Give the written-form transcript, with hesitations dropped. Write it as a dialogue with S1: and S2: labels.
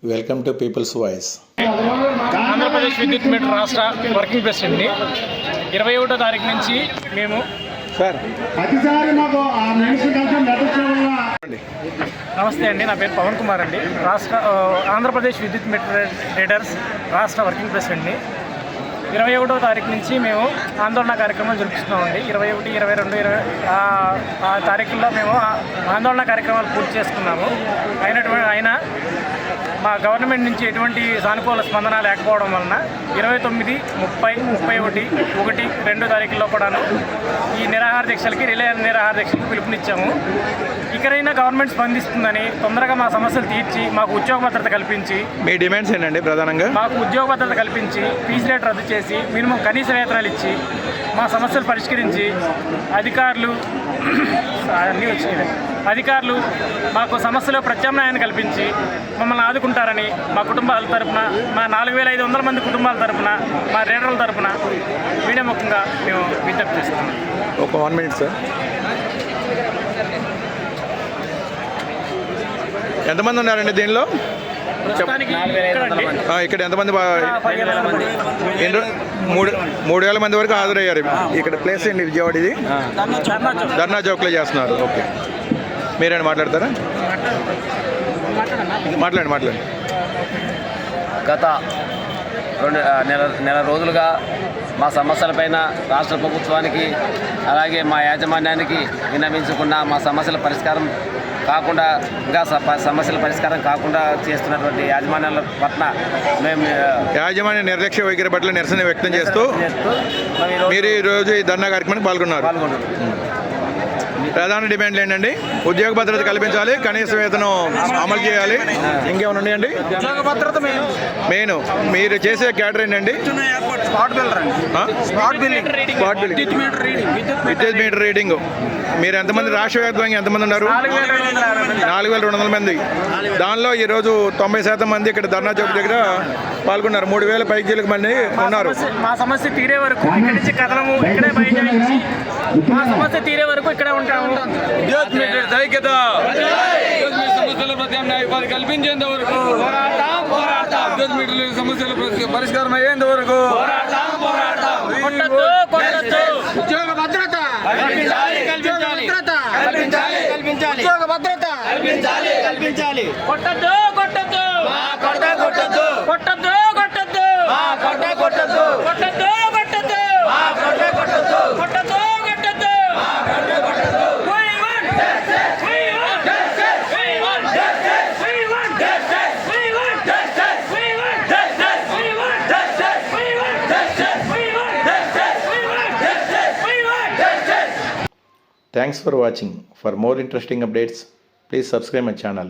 S1: Welcome to peoples voice.
S2: Andhra Pradesh విద్యుత్ metre రాష్ట్ర working ప్రెసిడెంట్ని 21వ తారీఖు నుంచి మేము నమస్తే అండి, నా పేరు పవన్ కుమార్ అండి. ఆంధ్రప్రదేశ్ విద్యుత్ మీటర్ రీడర్స్ రాష్ట్ర వర్కింగ్ ప్రెసిడెంట్ని. 21వ తారీఖు నుంచి మేము ఆందోళన కార్యక్రమం జరుపుతున్నామండి. 21, 22, 20 ఆ తారీఖుల్లో మేము ఆందోళన కార్యక్రమాలు పూర్తి చేసుకున్నాము. అయినా మా గవర్నమెంట్ నుంచి ఎటువంటి సానుకూల స్పందన లేకపోవడం వలన 29, 30, 31, 1, 2 తారీఖుల్లో కూడాను ఈ నిరాహార దీక్షలకి నిరాహార దీక్షలకి పిలుపునిచ్చాము. ఇకనైనా గవర్నమెంట్ స్పందిస్తుందని, తొందరగా మా సమస్యలు తీర్చి మాకు ఉద్యోగ భద్రత కల్పించి,
S1: మీ డిమాండ్స్ ఏంటండి ప్రధానంగా? మాకు
S2: ఉద్యోగ భద్రత కల్పించి, ఫీజు రేట్ రద్దు చేసి, మినిమం కనీస వేతనాలు ఇచ్చి మా సమస్యలు పరిష్కరించి, అధికారులు మాకు సమస్యలో ప్రత్యామ్నాయాన్ని కల్పించి మమ్మల్ని ఆదుకుంటారని మా కుటుంబాల తరపున, మా 4500 మంది కుటుంబాల తరపున, మా రీడర్ల తరపున మీడియా ముఖంగా మేము విజ్ఞప్తి చేస్తున్నాం.
S1: ఒక 1 minute సార్. ఎంతమంది ఉన్నారండి దీనిలో? ఇక్కడ ఎంతమంది? 3,000 మంది వరకు హాజరయ్యారు. ఇక్కడ ప్లేస్ ఏంటి? విజయవాడ. ఇది ధర్నా చౌక్లో చేస్తున్నారు. ఓకే, మీరేనా మాట్లాడతారా? మాట్లాడండి.
S3: గత నెల రోజులుగా మా సమస్యలపైన రాష్ట్ర ప్రభుత్వానికి అలాగే మా యాజమాన్యానికి విన్నవించుకున్న మా సమస్యల పరిష్కారం కాకుండా, ఇంకా సమస్యల పరిష్కారం కాకుండా చేస్తున్నటువంటి యాజమాన్యాల పట్ల మేము
S1: యాజమాన్య నిర్లక్ష్య వైఖరి పట్ల నిరసన వ్యక్తం చేస్తూ మీరు ఈరోజు ఈ ధర్నా కార్యక్రమానికి పాల్గొన్నారు. ప్రధాన డిమాండ్లు ఏంటండి? ఉద్యోగ భద్రత కల్పించాలి, కనీస వేతనం అమలు చేయాలి. ఇంకేమైనా ఉన్నాయండి? మెయిన్ మీరు చేసే క్యాటర్ ఏంటండి? విద్యుత్ మీటర్ రీడింగ్. మీరు ఎంతమంది? రాష్ట్ర వ్యాప్తంగా ఎంతమంది ఉన్నారు? 4,200 మంది. దానిలో ఈరోజు 90% మంది ఇక్కడ ధర్నా చౌక్ దగ్గర పాల్గొన్నారు. 3,000 పైకి మంది ఉన్నారు.
S2: మా సమస్య తీరే వరకు ఇక్కడి నుంచి కదలము, ఇక్కడే బయలుదేరించి మా సమస్య తీరే వరకు ఇక్కడే ఉంటాము.
S4: విద్యుత్ మీటర్ ఐక్యత, సమస్యల ప్రత్యామ్నాయ ఉపాధి కల్పించేంత వరకు విద్యుత్ మీటర్ సమస్యల పరిష్కారం అయ్యేంత వరకు
S2: ఉద్యోగ భద్రత కల్పించాలి. కొట్టద్దు
S1: Thanks for watching. For more interesting updates, please subscribe my channel.